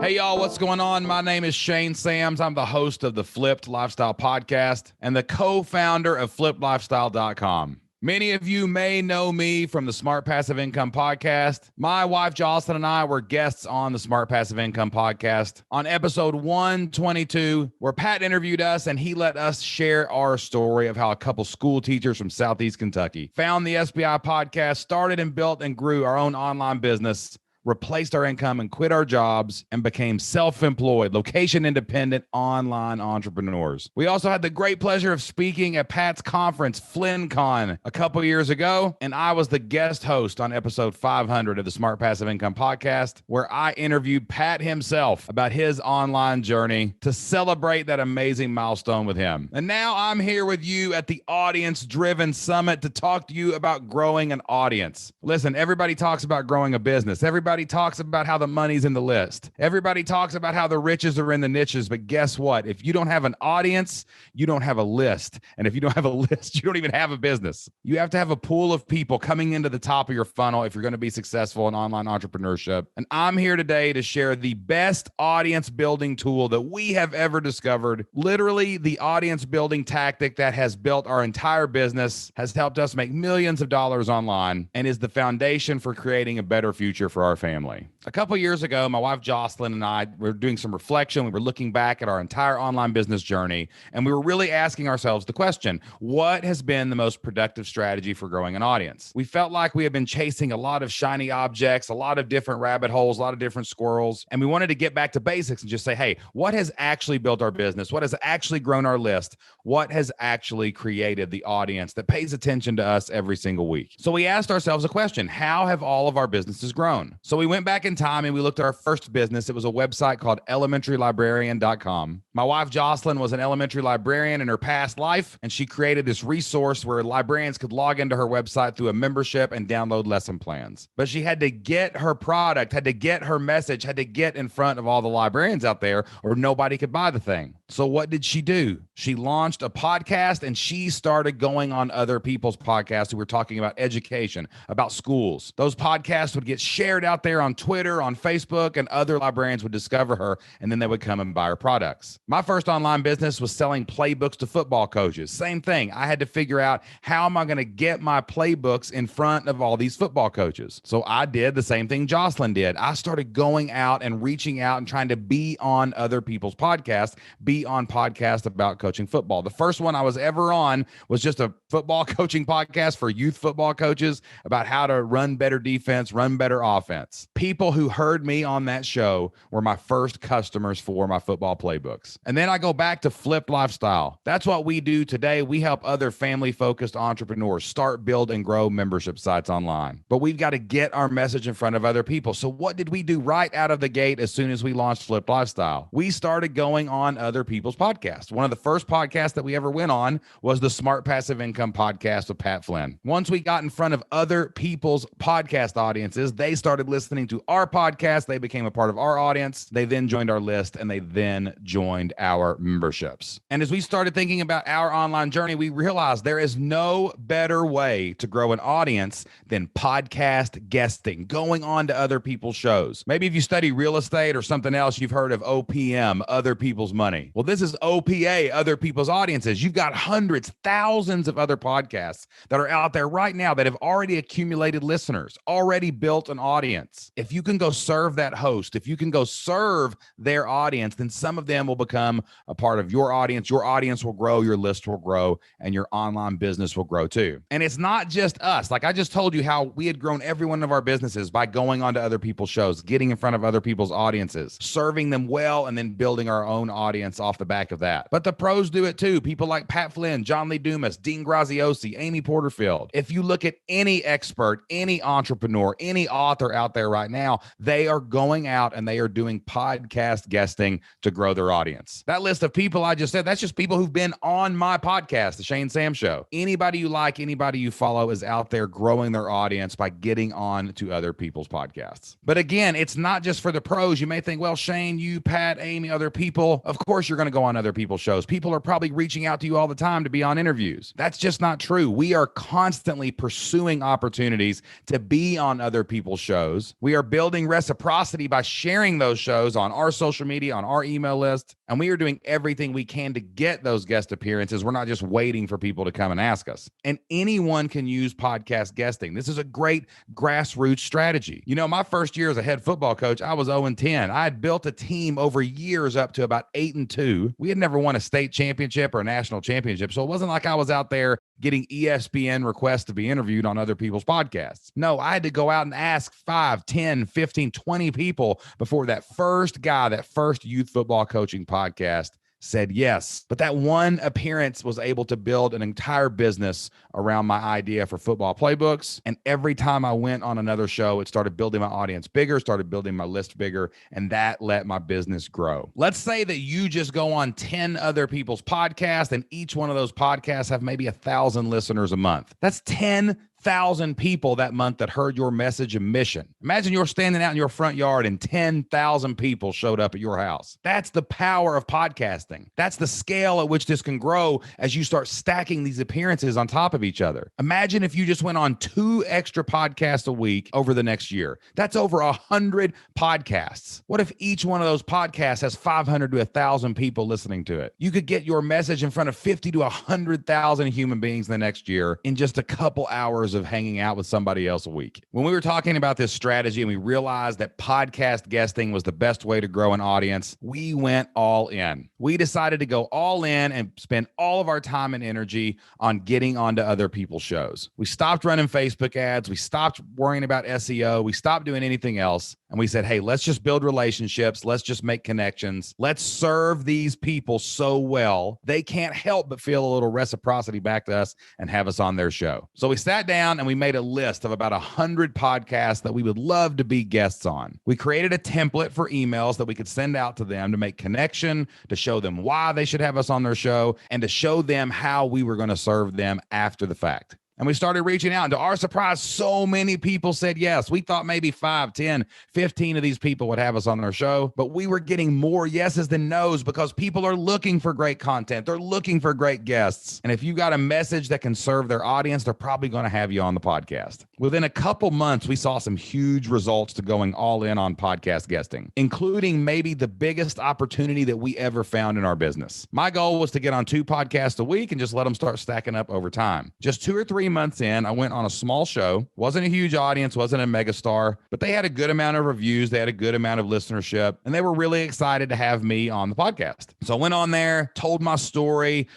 Hey, y'all, what's going on? My name is Shane Sams. I'm the host of the Flipped Lifestyle Podcast and the co-founder of FlippedLifestyle.com. Many of you may know me from the Smart Passive Income Podcast. My wife, Jocelyn, and I were guests on the Smart Passive Income Podcast on episode 122, where Pat interviewed us and he let us share our story of how a couple school teachers from Southeast Kentucky found the SPI podcast, started and built and grew our own online business, replaced our income and quit our jobs and became self-employed, location-independent online entrepreneurs. We also had the great pleasure of speaking at Pat's conference, FlynnCon, a couple years ago, and I was the guest host on episode 500 of the Smart Passive Income Podcast, where I interviewed Pat himself about his online journey to celebrate that amazing milestone with him. And now I'm here with you at the Audience Driven Summit to talk to you about growing an audience. Listen, everybody talks about growing a business. Everybody talks about how the money's in the list. Everybody talks about how the riches are in the niches. But guess what? If you don't have an audience, you don't have a list. And if you don't have a list, you don't even have a business. You have to have a pool of people coming into the top of your funnel if you're going to be successful in online entrepreneurship. And I'm here today to share the best audience building tool that we have ever discovered. Literally the audience building tactic that has built our entire business, has helped us make millions of dollars online, and is the foundation for creating a better future for our family. A couple years ago, my wife Jocelyn and I were doing some reflection. We were looking back at our entire online business journey, and we were really asking ourselves the question, what has been the most productive strategy for growing an audience? We felt like we had been chasing a lot of shiny objects, a lot of different rabbit holes, a lot of different squirrels, and we wanted to get back to basics and just say, hey, what has actually built our business? What has actually grown our list? What has actually created the audience that pays attention to us every single week? So we asked ourselves a question, how have all of our businesses grown? So we went back in time and we looked at our first business. It was a website called elementarylibrarian.com. My wife, Jocelyn, was an elementary librarian in her past life, and she created this resource where librarians could log into her website through a membership and download lesson plans. But she had to get her product, had to get her message, had to get in front of all the librarians out there, or nobody could buy the thing. So what did she do? She launched a podcast, and she started going on other people's podcasts who were talking about education, about schools. Those podcasts would get shared out there on Twitter, on Facebook, and other librarians would discover her, and then they would come and buy her products. My first online business was selling playbooks to football coaches. Same thing. I had to figure out, how am I going to get my playbooks in front of all these football coaches? So I did the same thing Jocelyn did. I started going out and reaching out and trying to be on other people's podcasts, be on podcasts about coaching football. The first one I was ever on was just a football coaching podcast for youth football coaches about how to run better defense, run better offense. People who heard me on that show were my first customers for my football playbooks. And then I go back to Flipped Lifestyle. That's what we do today. We help other family-focused entrepreneurs start, build, and grow membership sites online. But we've got to get our message in front of other people. So what did we do right out of the gate as soon as we launched Flipped Lifestyle? We started going on other people's podcasts. One of the first podcasts that we ever went on was the Smart Passive Income Podcast with Pat Flynn. Once we got in front of other people's podcast audiences, they started listening to our podcast. They became a part of our audience. They then joined our list, and they then joined our memberships. And as we started thinking about our online journey, we realized there is no better way to grow an audience than podcast guesting, going on to other people's shows. Maybe if you study real estate or something else, you've heard of OPM, other people's money. Well, this is OPA, other people's audiences. You've got hundreds, thousands of other podcasts that are out there right now that have already accumulated listeners, already built an audience. If you can go serve that host, if you can go serve their audience, then some of them will become a part of your audience. Your audience will grow, your list will grow, and your online business will grow too. And it's not just us. Like I just told you how we had grown every one of our businesses by going on to other people's shows, getting in front of other people's audiences, serving them well, and then building our own audience off the back of that. But the pros do it too. People like Pat Flynn, John Lee Dumas, Dean Graziosi, Amy Porterfield. If you look at any expert, any entrepreneur, any author out there right now, they are going out and they are doing podcast guesting to grow their audience. That list of people I just said, that's just people who've been on my podcast, The Shane Sam Show. Anybody you like, anybody you follow is out there growing their audience by getting on to other people's podcasts. But again, it's not just for the pros. You may think, well, Shane, you, Pat, Amy, other people, of course you're going to go on other people's shows. People are probably reaching out to you all the time to be on interviews. That's just not true. We are constantly pursuing opportunities to be on other people's shows. We are building reciprocity by sharing those shows on our social media, on our email list, and we are doing everything we can to get those guest appearances. We're not just waiting for people to come and ask us. And anyone can use podcast guesting. This is a great grassroots strategy. You know, my first year as a head football coach, I was 0-10. I had built a team over years up to about 8-2. We had never won a state championship or a national championship, so it wasn't like I was out there getting ESPN requests to be interviewed on other people's podcasts. No, I had to go out and ask 5, 10, 15, 20 people before that first guy, that first youth football coaching podcast said yes. But that one appearance was able to build an entire business around my idea for football playbooks. And every time I went on another show, it started building my audience bigger, started building my list bigger, and that let my business grow. Let's say that you just go on 10 other people's podcasts, and each one of those podcasts have maybe 1,000 listeners a month. That's 10,000 people that month that heard your message and mission. Imagine you're standing out in your front yard and 10,000 people showed up at your house. That's the power of podcasting. That's the scale at which this can grow as you start stacking these appearances on top of each other. Imagine if you just went on 2 extra podcasts a week over the next year. That's over 100 podcasts. What if each one of those podcasts has 500 to 1,000 people listening to it? You could get your message in front of 50 to 100,000 human beings in the next year in just a couple hours of hanging out with somebody else a week. When we were talking about this strategy and we realized that podcast guesting was the best way to grow an audience, we went all in. We decided to go all in and spend all of our time and energy on getting onto other people's shows. We stopped running Facebook ads. We stopped worrying about SEO. We stopped doing anything else. And we said, hey, let's just build relationships. Let's just make connections. Let's serve these people so well, they can't help but feel a little reciprocity back to us and have us on their show. So we sat down and we made a list of about 100 podcasts that we would love to be guests on. We created a template for emails that we could send out to them to make connection, to show them why they should have us on their show, and to show them how we were going to serve them after the fact. And we started reaching out. And to our surprise, so many people said yes. We thought maybe 5, 10, 15 of these people would have us on their show. But we were getting more yeses than nos because people are looking for great content. They're looking for great guests. And if you got a message that can serve their audience, they're probably going to have you on the podcast. Within a couple months, we saw some huge results to going all in on podcast guesting, including maybe the biggest opportunity that we ever found in our business. My goal was to get on 2 podcasts a week and just let them start stacking up over time. Just 2 or 3 months in, I went on a small show. Wasn't a huge audience, wasn't a megastar, but they had a good amount of reviews. They had a good amount of listenership, and they were really excited to have me on the podcast. So I went on there, told my story,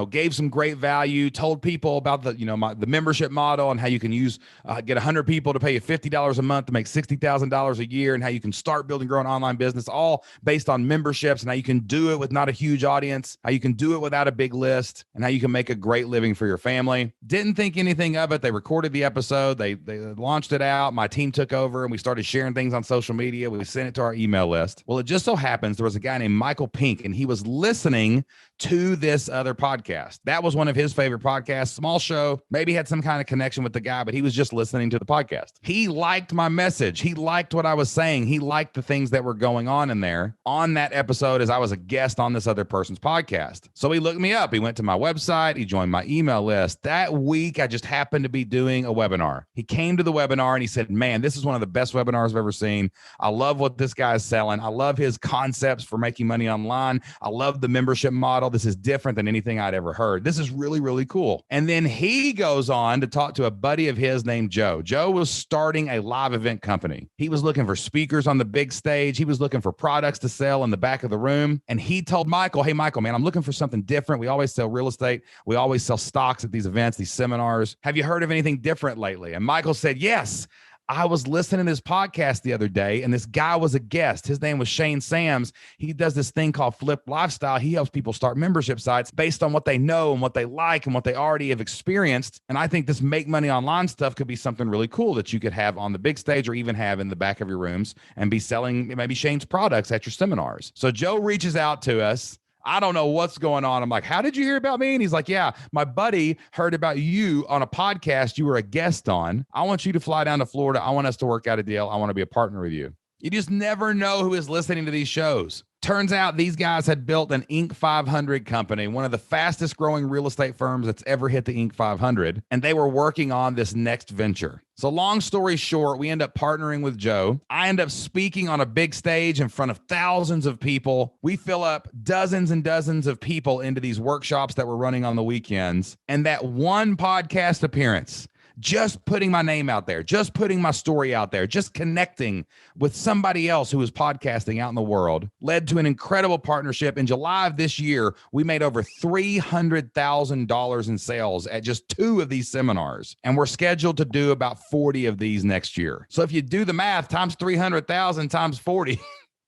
gave some great value, told people about the membership model and how you can get 100 people to pay you $50 a month to make $60,000 a year, and how you can start building, growing online business, all based on memberships, and how you can do it with not a huge audience, how you can do it without a big list, and how you can make a great living for your family. Didn't think anything of it. They recorded the episode. They launched it out. My team took over and we started sharing things on social media. We sent it to our email list. Well, it just so happens there was a guy named Michael Pink, and he was listening to this other podcast. That was one of his favorite podcasts. Small show, maybe had some kind of connection with the guy, but he was just listening to the podcast. He liked my message. He liked what I was saying. He liked the things that were going on in there on that episode as I was a guest on this other person's podcast. So he looked me up. He went to my website. He joined my email list. That week, I just happened to be doing a webinar. He came to the webinar and he said, man, this is one of the best webinars I've ever seen. I love what this guy is selling. I love his concepts for making money online. I love the membership model. This is different than anything I'd ever heard. This is really, really cool. And then he goes on to talk to a buddy of his named Joe. Joe was starting a live event company. He was looking for speakers on the big stage. He was looking for products to sell in the back of the room. And he told Michael, hey, Michael, man, I'm looking for something different. We always sell real estate. We always sell stocks at these events, these seminars. Have you heard of anything different lately? And Michael said, yes. I was listening to this podcast the other day, and this guy was a guest. His name was Shane Sams. He does this thing called Flipped Lifestyle. He helps people start membership sites based on what they know and what they like and what they already have experienced. And I think this make money online stuff could be something really cool that you could have on the big stage or even have in the back of your rooms and be selling maybe Shane's products at your seminars. So Joe reaches out to us. I don't know what's going on. I'm like, how did you hear about me? And he's like, yeah, my buddy heard about you on a podcast you were a guest on. I want you to fly down to Florida. I want us to work out a deal. I want to be a partner with you. You just never know who is listening to these shows. Turns out these guys had built an Inc. 500 company, one of the fastest growing real estate firms that's ever hit the Inc. 500, and they were working on this next venture. So long story short, we end up partnering with Joe. I end up speaking on a big stage in front of thousands of people. We fill up dozens and dozens of people into these workshops that we're running on the weekends. And that one podcast appearance, just putting my name out there, just putting my story out there, just connecting with somebody else who was podcasting out in the world, led to an incredible partnership. In July of this year, we made over $300,000 in sales at just 2 of these seminars. And we're scheduled to do about 40 of these next year. So if you do the math, times 300,000 times 40,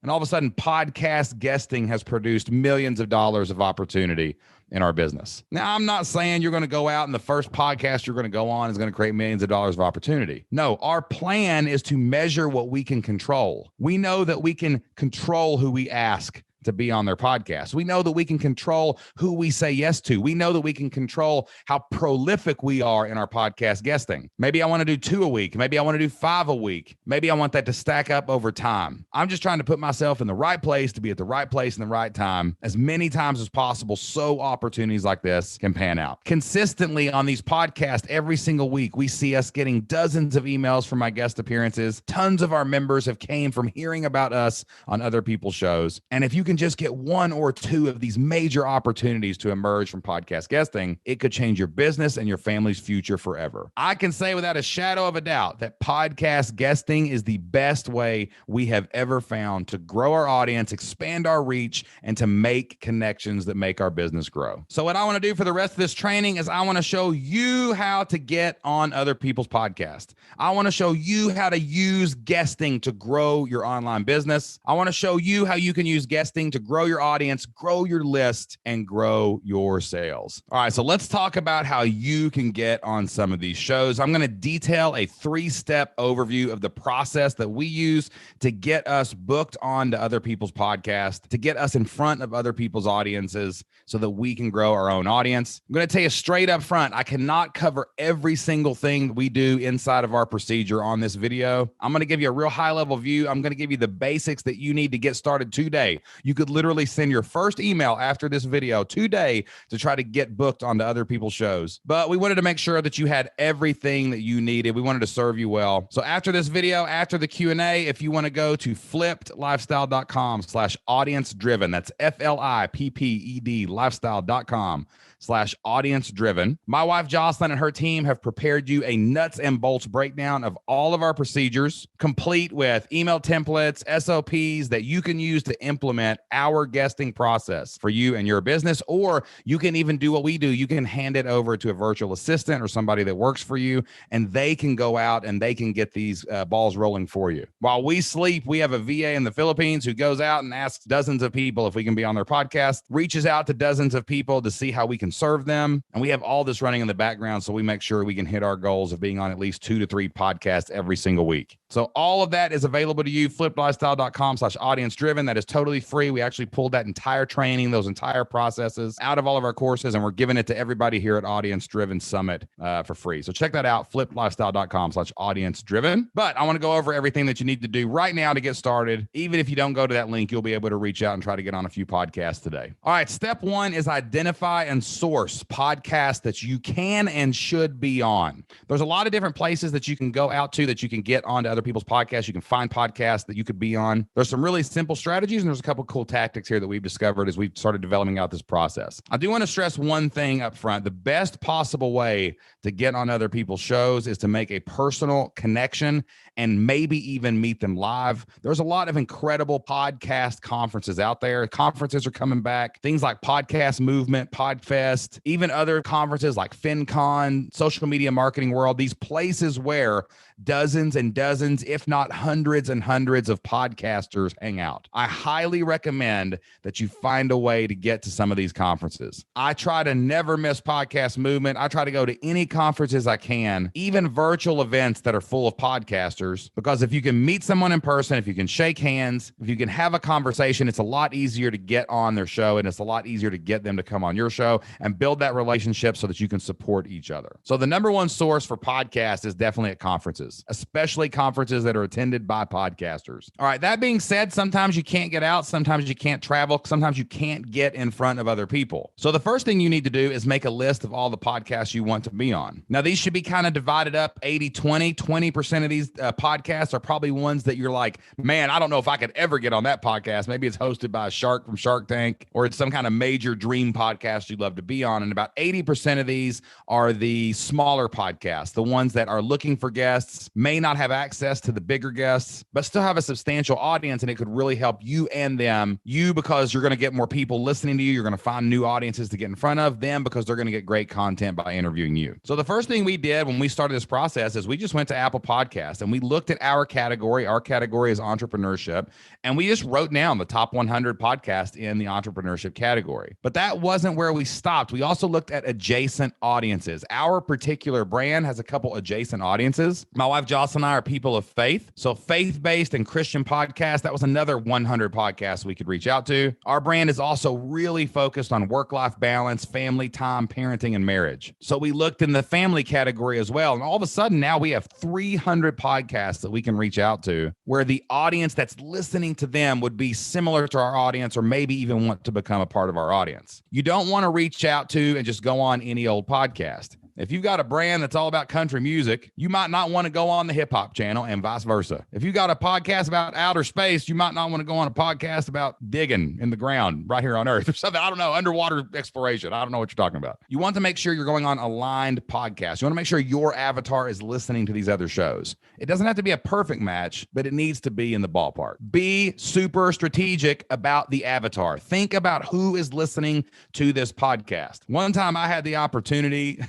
and all of a sudden podcast guesting has produced millions of dollars of opportunity in our business. Now, I'm not saying you're going to go out and the first podcast you're going to go on is going to create millions of dollars of opportunity. No, our plan is to measure what we can control. We know that we can control who we ask to be on their podcast. We know that we can control who we say yes to. We know that we can control how prolific we are in our podcast guesting. Maybe I want to do 2 a week. Maybe I want to do 5 a week. Maybe I want that to stack up over time. I'm just trying to put myself in the right place to be at the right place in the right time as many times as possible so opportunities like this can pan out. Consistently on these podcasts every single week, we see us getting dozens of emails from my guest appearances. Tons of our members have came from hearing about us on other people's shows. And if you can just get 1 or 2 of these major opportunities to emerge from podcast guesting, it could change your business and your family's future forever. I can say without a shadow of a doubt that podcast guesting is the best way we have ever found to grow our audience, expand our reach, and to make connections that make our business grow. So what I want to do for the rest of this training is I want to show you how to get on other people's podcasts. I want to show you how to use guesting to grow your online business. I want to show you how you can use guesting to grow your audience, grow your list, and grow your sales. All right, so let's talk about how you can get on some of these shows. I'm going to detail a 3-step overview of the process that we use to get us booked on to other people's podcasts, to get us in front of other people's audiences so that we can grow our own audience. I'm going to tell you straight up front, I cannot cover every single thing we do inside of our procedure on this video. I'm going to give you a real high-level view. I'm going to give you the basics that you need to get started today. You could literally send your first email after this video today to try to get booked onto other people's shows. But we wanted to make sure that you had everything that you needed. We wanted to serve you well. So after this video, after the Q&A, if you want to go to flippedlifestyle.com/audience driven, that's FLIPPED lifestyle.com/audience driven. My wife Jocelyn and her team have prepared you a nuts and bolts breakdown of all of our procedures, complete with email templates, SOPs that you can use to implement our guesting process for you and your business. Or you can even do what we do. You can hand it over to a virtual assistant or somebody that works for you, and they can go out and they can get these balls rolling for you. While we sleep, we have a VA in the Philippines who goes out and asks dozens of people if we can be on their podcast, reaches out to dozens of people to see how we can serve them. And we have all this running in the background so we make sure we can hit our goals of being on at least 2 to 3 podcasts every single week. So all of that is available to you, flippedlifestyle.com/audience driven. That is totally free. We actually pulled that entire training, those entire processes out of all of our courses, and we're giving it to everybody here at Audience Driven Summit for free. So check that out, flippedlifestyle.com/audience driven. But I want to go over everything that you need to do right now to get started. Even if you don't go to that link, you'll be able to reach out and try to get on a few podcasts today. All right, step 1 is identify and source podcasts that you can and should be on. There's a lot of different places that you can go out to that you can get onto other people's podcasts. You can find podcasts that you could be on. There's some really simple strategies, and there's a couple cool tactics here that we've discovered as we've started developing out this process. I do want to stress one thing up front. The best possible way to get on other people's shows is to make a personal connection and maybe even meet them live. There's a lot of incredible podcast conferences out there. Conferences are coming back. Things like Podcast Movement, Podfest, even other conferences like FinCon, Social Media Marketing World, these places where dozens and dozens, if not hundreds and hundreds of podcasters hang out. I highly recommend that you find a way to get to some of these conferences. I try to never miss Podcast Movement. I try to go to any conferences I can, even virtual events that are full of podcasters, because if you can meet someone in person, if you can shake hands, if you can have a conversation, it's a lot easier to get on their show, and it's a lot easier to get them to come on your show. and build that relationship so that you can support each other. So the number one source for podcasts is definitely at conferences, especially conferences that are attended by podcasters. All right, that being said, sometimes you can't get out, sometimes you can't travel, sometimes you can't get in front of other people. So the first thing you need to do is make a list of all the podcasts you want to be on. Now, these should be kind of divided up 80-20. 20% of these podcasts are probably ones that you're like, man, I don't know if I could ever get on that podcast. Maybe it's hosted by a shark from Shark Tank, or it's some kind of major dream podcast you'd love to be on. And about 80% of these are the smaller podcasts, the ones that are looking for guests, may not have access to the bigger guests, but still have a substantial audience, and it could really help you and them. You, because you're going to get more people listening to you. You're going to find new audiences to get in front of them because they're going to get great content by interviewing you. So the first thing we did when we started this process is we just went to Apple Podcasts and we looked at our category. Our category is entrepreneurship, and we just wrote down the top 100 podcasts in the entrepreneurship category. But that wasn't where we stopped. We also looked at adjacent audiences. Our particular brand has a couple adjacent audiences. My wife Jocelyn and I are people of faith. So faith-based and Christian podcasts, that was another 100 podcasts we could reach out to. Our brand is also really focused on work-life balance, family time, parenting, and marriage. So we looked in the family category as well. And all of a sudden now we have 300 podcasts that we can reach out to where the audience that's listening to them would be similar to our audience, or maybe even want to become a part of our audience. You don't want to reach out to and just go on any old podcast. If you've got a brand that's all about country music, you might not want to go on the hip hop channel, and vice versa. If you got a podcast about outer space, you might not want to go on a podcast about digging in the ground right here on Earth or something. I don't know, underwater exploration. I don't know what you're talking about. You want to make sure you're going on aligned podcasts. You want to make sure your avatar is listening to these other shows. It doesn't have to be a perfect match, but it needs to be in the ballpark. Be super strategic about the avatar. Think about who is listening to this podcast. One time I had the opportunity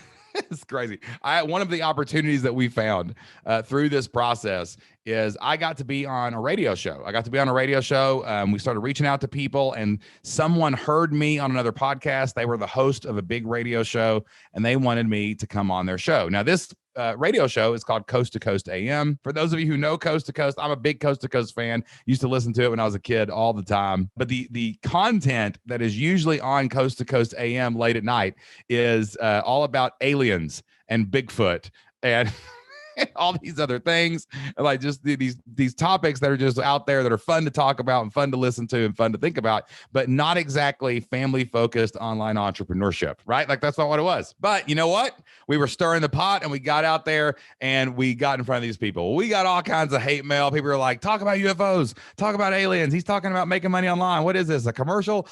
it's crazy. One of the opportunities that we found through this process is I got to be on a radio show. We started reaching out to people, and someone heard me on another podcast. They were the host of a big radio show, and they wanted me to come on their show. Now, this radio show is called Coast to Coast AM. For those of you who know Coast to Coast, I'm a big Coast to Coast fan. Used to listen to it when I was a kid all the time. But the content that is usually on Coast to Coast AM late at night is all about aliens and Bigfoot and all these other things, like just these topics that are just out there that are fun to talk about and fun to listen to and fun to think about, but not exactly family-focused online entrepreneurship, right? Like that's not what it was. But you know what? We were stirring the pot, and we got out there and we got in front of these people. We got all kinds of hate mail. People are like, talk about UFOs, talk about aliens. He's talking about making money online. What is this, a commercial?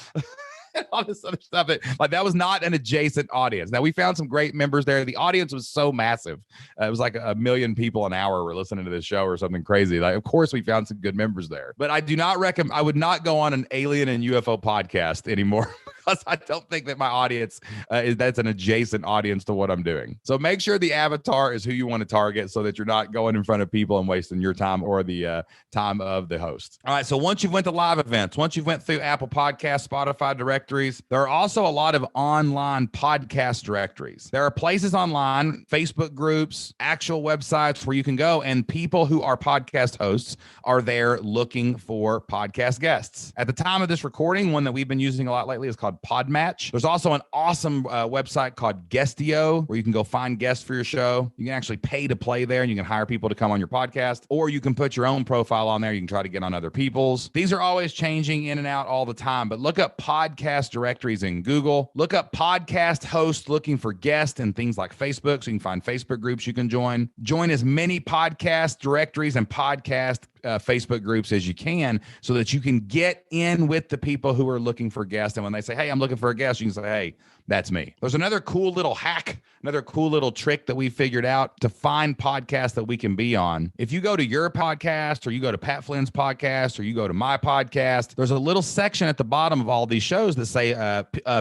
All this other stuff. That was not an adjacent audience. Now, we found some great members there. The audience was so massive. It was like 1 million people an hour were listening to this show or something crazy. Like, of course, we found some good members there. But I do not recommend, I would not go on an alien and UFO podcast anymore because I don't think that my audience that's an adjacent audience to what I'm doing. So make sure the avatar is who you want to target so that you're not going in front of people and wasting your time or the time of the host. All right. So once you've went to live events, once you've went through Apple Podcasts, Spotify directories, there are also a lot of online podcast directories. There are places online, Facebook groups, actual websites where you can go, and people who are podcast hosts are there looking for podcast guests. At the time of this recording, one that we've been using a lot lately is called Podmatch. There's also an awesome website called Guestio where you can go find guests for your show. You can actually pay to play there, and you can hire people to come on your podcast, or you can put your own profile on there. You can try to get on other people's. These are always changing in and out all the time, but look up podcast directories in Google. Look up podcast hosts looking for guests and things like Facebook, so you can find Facebook groups you can join. Join as many podcast directories and podcast Facebook groups as you can so that you can get in with the people who are looking for guests. And when they say, hey, I'm looking for a guest, you can say, hey, that's me. There's another cool little hack, another cool little trick that we figured out to find podcasts that we can be on. If you go to your podcast, or you go to Pat Flynn's podcast, or you go to my podcast, there's a little section at the bottom of all these shows that say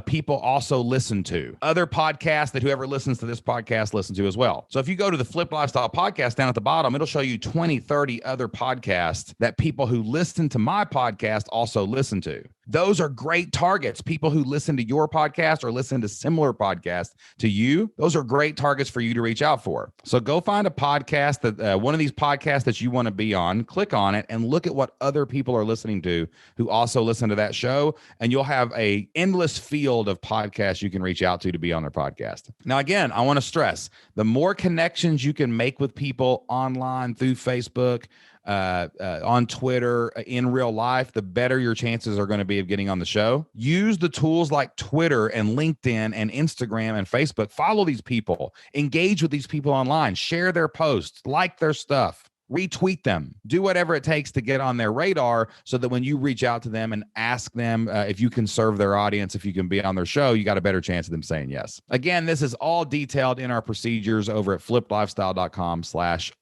people also listen to. Other podcasts that whoever listens to this podcast listen to as well. So if you go to the Flipped Lifestyle podcast down at the bottom, it'll show you 20, 30 other podcasts that people who listen to my podcast also listen to. Those are great targets. People who listen to your podcast or listen to similar podcasts to you, those are great targets for you to reach out for. So go find a podcast that one of these podcasts that you want to be on, click on it and look at what other people are listening to who also listen to that show. And you'll have a endless field of podcasts you can reach out to be on their podcast. Now, again, I want to stress the more connections you can make with people online through Facebook, on Twitter, in real life, the better your chances are going to be of getting on the show. Use the tools like Twitter and LinkedIn and Instagram and Facebook. Follow these people, engage with these people online, share their posts, like their stuff, retweet them, do whatever it takes to get on their radar so that when you reach out to them and ask them if you can serve their audience, if you can be on their show, you got a better chance of them saying yes. Again, this is all detailed in our procedures over at flippedlifestyle.com/audience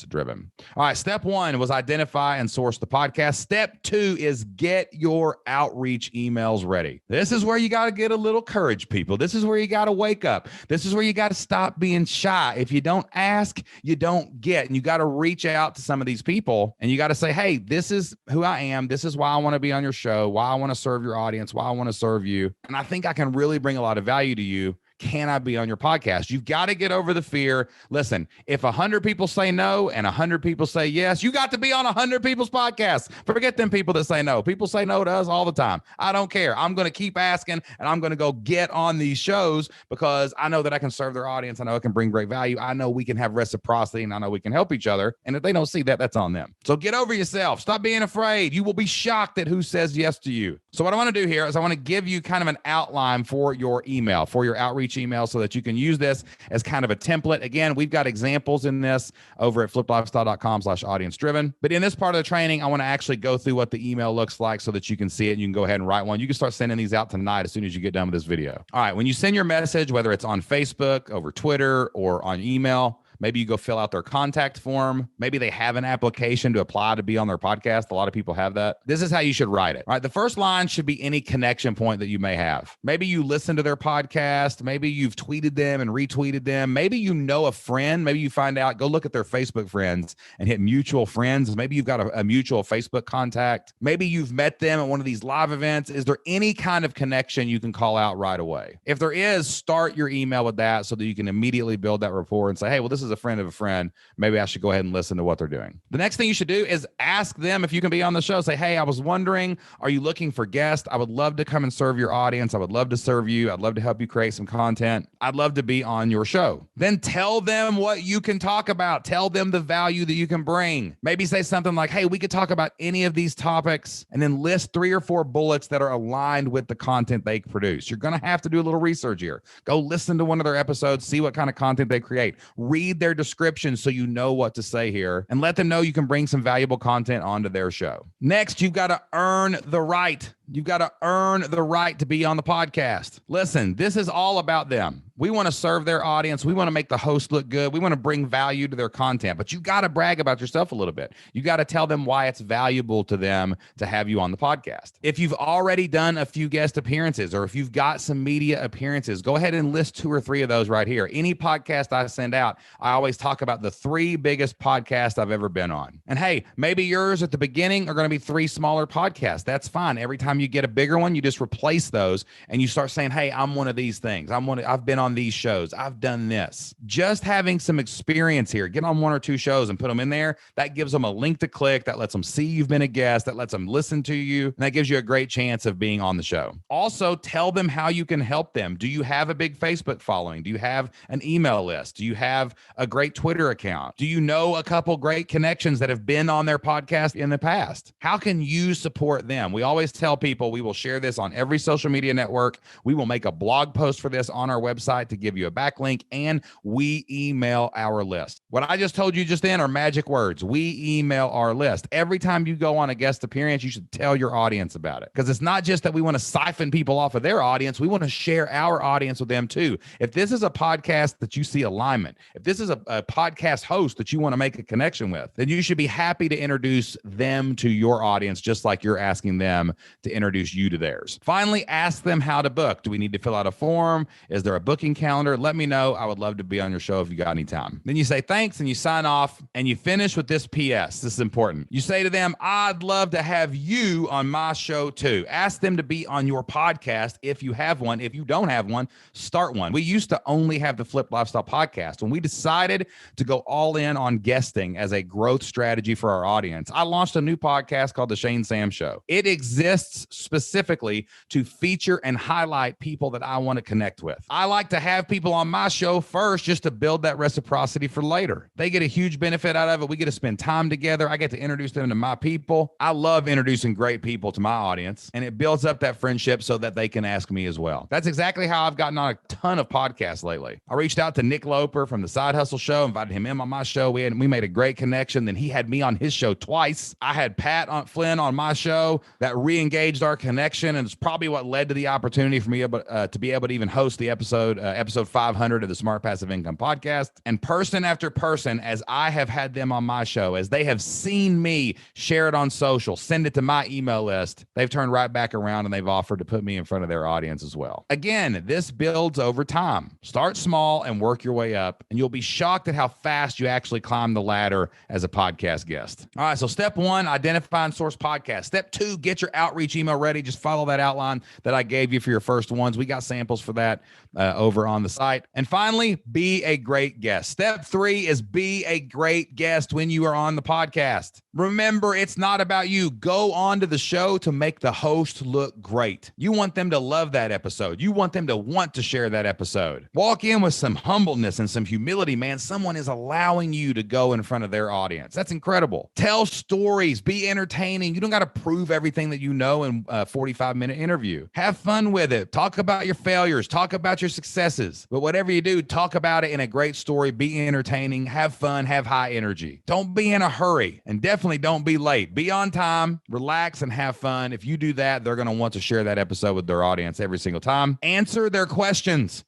driven. All right. Step 1 was identify and source the podcast. Step 2 is get your outreach emails ready. This is where you got to get a little courage, people. This is where you got to wake up. This is where you got to stop being shy. If you don't ask, you don't get, and you got to reach out to some of these people and you got to say, hey, this is who I am. This is why I want to be on your show, why I want to serve your audience, why I want to serve you. And I think I can really bring a lot of value to you. Can I be on your podcast? You've got to get over the fear. Listen, if 100 people say no and 100 people say yes, you got to be on 100 people's podcasts. Forget them people that say no. People say no to us all the time. I don't care. I'm going to keep asking and I'm going to go get on these shows because I know that I can serve their audience. I know I can bring great value. I know we can have reciprocity and I know we can help each other. And if they don't see that, that's on them. So get over yourself. Stop being afraid. You will be shocked at who says yes to you. So what I want to do here is I want to give you kind of an outline for your email, for your outreach email, so that you can use this as kind of a template. Again, we've got examples in this over at flippedlifestyle.com/audience driven. But in this part of the training, I want to actually go through what the email looks like so that you can see it and you can go ahead and write one. You can start sending these out tonight as soon as you get done with this video. All right. When you send your message, whether it's on Facebook, over Twitter, or on email, maybe you go fill out their contact form. Maybe they have an application to apply to be on their podcast. A lot of people have that. This is how you should write it. All right. The first line should be any connection point that you may have. Maybe you listen to their podcast. Maybe you've tweeted them and retweeted them. Maybe you know a friend. Maybe you find out, go look at their Facebook friends and hit mutual friends. Maybe you've got a mutual Facebook contact. Maybe you've met them at one of these live events. Is there any kind of connection you can call out right away? If there is, start your email with that so that you can immediately build that rapport and say, hey, well, this is a friend of a friend. Maybe I should go ahead and listen to what they're doing. The next thing you should do is ask them if you can be on the show. Say, hey, I was wondering, are you looking for guests? I would love to come and serve your audience. I would love to serve you. I'd love to help you create some content. I'd love to be on your show. Then tell them what you can talk about. Tell them the value that you can bring. Maybe say something like, hey, we could talk about any of these topics, and then list 3 or 4 bullets that are aligned with the content they produce. You're going to have to do a little research here. Go listen to one of their episodes, see what kind of content they create. Read their description so you know what to say here, and let them know you can bring some valuable content onto their show. Next, you've got to earn the right. You've got to earn the right to be on the podcast. Listen, this is all about them. We want to serve their audience. We want to make the host look good. We want to bring value to their content, but you got to brag about yourself a little bit. You got to tell them why it's valuable to them to have you on the podcast. If you've already done a few guest appearances, or if you've got some media appearances, go ahead and list 2 or 3 of those right here. Any podcast I send out, I always talk about the 3 biggest podcasts I've ever been on. And hey, maybe yours at the beginning are going to be 3 smaller podcasts. That's fine. Every time you get a bigger one, you just replace those and you start saying, hey, I'm one of these things. I've been on these shows. I've done this. Just having some experience here, get on 1 or 2 shows and put them in there. That gives them a link to click. That lets them see you've been a guest. That lets them listen to you. And that gives you a great chance of being on the show. Also, tell them how you can help them. Do you have a big Facebook following? Do you have an email list? Do you have a great Twitter account? Do you know a couple great connections that have been on their podcast in the past? How can you support them? We always tell people we will share this on every social media network. We will make a blog post for this on our website to give you a backlink, and we email our list. What I just told you just then are magic words. We email our list. Every time you go on a guest appearance, you should tell your audience about it, because it's not just that we want to siphon people off of their audience. We want to share our audience with them too. If this is a podcast that you see alignment, if this is a podcast host that you want to make a connection with, then you should be happy to introduce them to your audience, just like you're asking them to introduce you to theirs. Finally, ask them how to book. Do we need to fill out a form? Is there a booking calendar? Let me know. I would love to be on your show if you got any time. Then you say thanks and you sign off, and you finish with this PS. This is important. You say to them, I'd love to have you on my show too. Ask them to be on your podcast if you have one. If you don't have one, start one. We used to only have the Flip Lifestyle podcast. When we decided to go all in on guesting as a growth strategy for our audience, I launched a new podcast called The Shane Sam Show. It exists specifically to feature and highlight people that I want to connect with. I like to have people on my show first just to build that reciprocity for later. They get a huge benefit out of it. We get to spend time together. I get to introduce them to my people. I love introducing great people to my audience, and it builds up that friendship so that they can ask me as well. That's exactly how I've gotten on a ton of podcasts lately. I reached out to Nick Loper from the Side Hustle Show, invited him in on my show. We made a great connection. Then he had me on his show twice. I had Pat Flynn on my show. That re-engaged our connection, and it's probably what led to the opportunity for me to be able to even host the episode 500 of the Smart Passive Income podcast. And person after person, as I have had them on my show, as they have seen me share it on social, send it to my email list, they've turned right back around and they've offered to put me in front of their audience as well. Again, this builds over time. Start small and work your way up, and you'll be shocked at how fast you actually climb the ladder as a podcast guest. All right, so step one, identify and source podcasts. Step two, get your outreach email ready. Just follow that outline that I gave you for your first ones. We got samples for that over on the site. And finally, be a great guest. Step three is be a great guest when you are on the podcast. Remember, it's not about you. Go on to the show to make the host look great. You want them to love that episode. You want them to want to share that episode. Walk in with some humbleness and some humility, man. Someone is allowing you to go in front of their audience. That's incredible. Tell stories. Be entertaining. You don't got to prove everything that you know in a 45-minute interview. Have fun with it. Talk about your failures. Talk about your successes. But whatever you do, talk about it in a great story. Be entertaining. Have fun. Have high energy. Don't be in a hurry, and definitely don't be late. Be on time, relax, and have fun. If you do that, they're going to want to share that episode with their audience every single time. Answer their questions.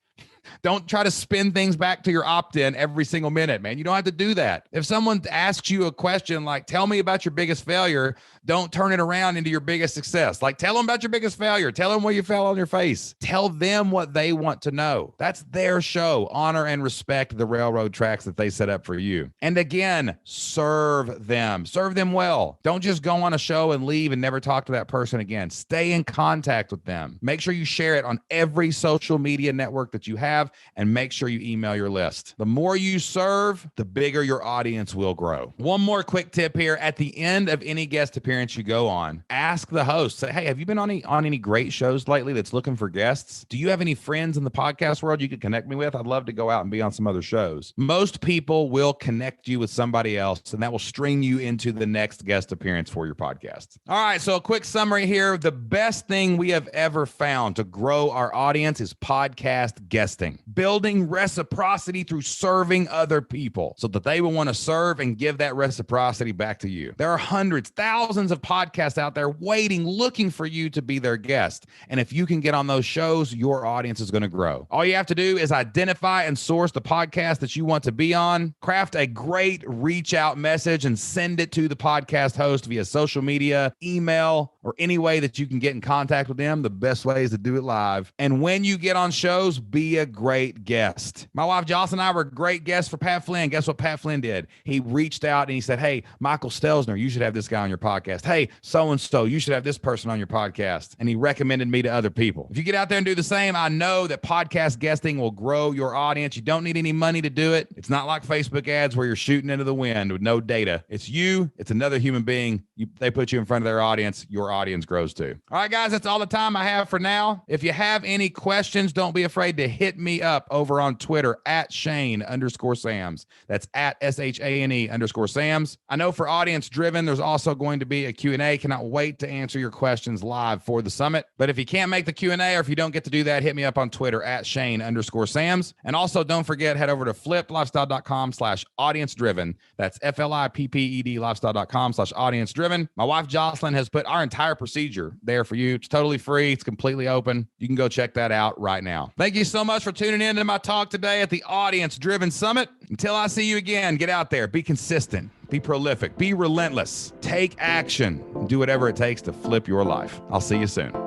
Don't try to spin things back to your opt-in every single minute, man. You don't have to do that. If someone asks you a question like, tell me about your biggest failure, don't turn it around into your biggest success. Like, tell them about your biggest failure. Tell them where you fell on your face. Tell them what they want to know. That's their show. Honor and respect the railroad tracks that they set up for you. And again, serve them. Serve them well. Don't just go on a show and leave and never talk to that person again. Stay in contact with them. Make sure you share it on every social media network that you have, and make sure you email your list. The more you serve, the bigger your audience will grow. One more quick tip here. At the end of any guest appearance you go on, ask the host, say, hey, have you been on any great shows lately that's looking for guests? Do you have any friends in the podcast world you could connect me with? I'd love to go out and be on some other shows. Most people will connect you with somebody else, and that will string you into the next guest appearance for your podcast. All right, so a quick summary here. The best thing we have ever found to grow our audience is podcast guesting. Building reciprocity through serving other people so that they will want to serve and give that reciprocity back to you. There are hundreds, thousands of podcasts out there waiting, looking for you to be their guest. And if you can get on those shows, your audience is going to grow. All you have to do is identify and source the podcast that you want to be on, craft a great reach out message, and send it to the podcast host via social media, email, or any way that you can get in contact with them. The best way is to do it live. And when you get on shows, be a great guest. My wife Jocelyn and I were great guests for Pat Flynn. Guess what Pat Flynn did? He reached out and he said, hey, Michael Stelzner, you should have this guy on your podcast. Hey, so-and-so, you should have this person on your podcast. And he recommended me to other people. If you get out there and do the same, I know that podcast guesting will grow your audience. You don't need any money to do it. It's not like Facebook ads where you're shooting into the wind with no data. It's you. It's another human being. They put you in front of their audience. Your audience grows too. All right, guys, that's all the time I have for now. If you have any questions, don't be afraid to hit me up over on Twitter at Shane_Sams. That's at SHANE_Sams. I know for Audience Driven, there's also going to be a Q&A. Cannot wait to answer your questions live for the summit. But if you can't make the Q&A or if you don't get to do that, hit me up on Twitter at Shane_Sams. And also don't forget, head over to flippedlifestyle.com/audience driven. That's FLIPPED lifestyle.com/audience driven. My wife Jocelyn has put our entire procedure there for you. It's totally free. It's completely open. You can go check that out right now. Thank you so much for tuning in to my talk today at the Audience Driven Summit. Until I see you again, get out there, be consistent, be prolific, be relentless, take action. and do whatever it takes to flip your life. I'll see you soon.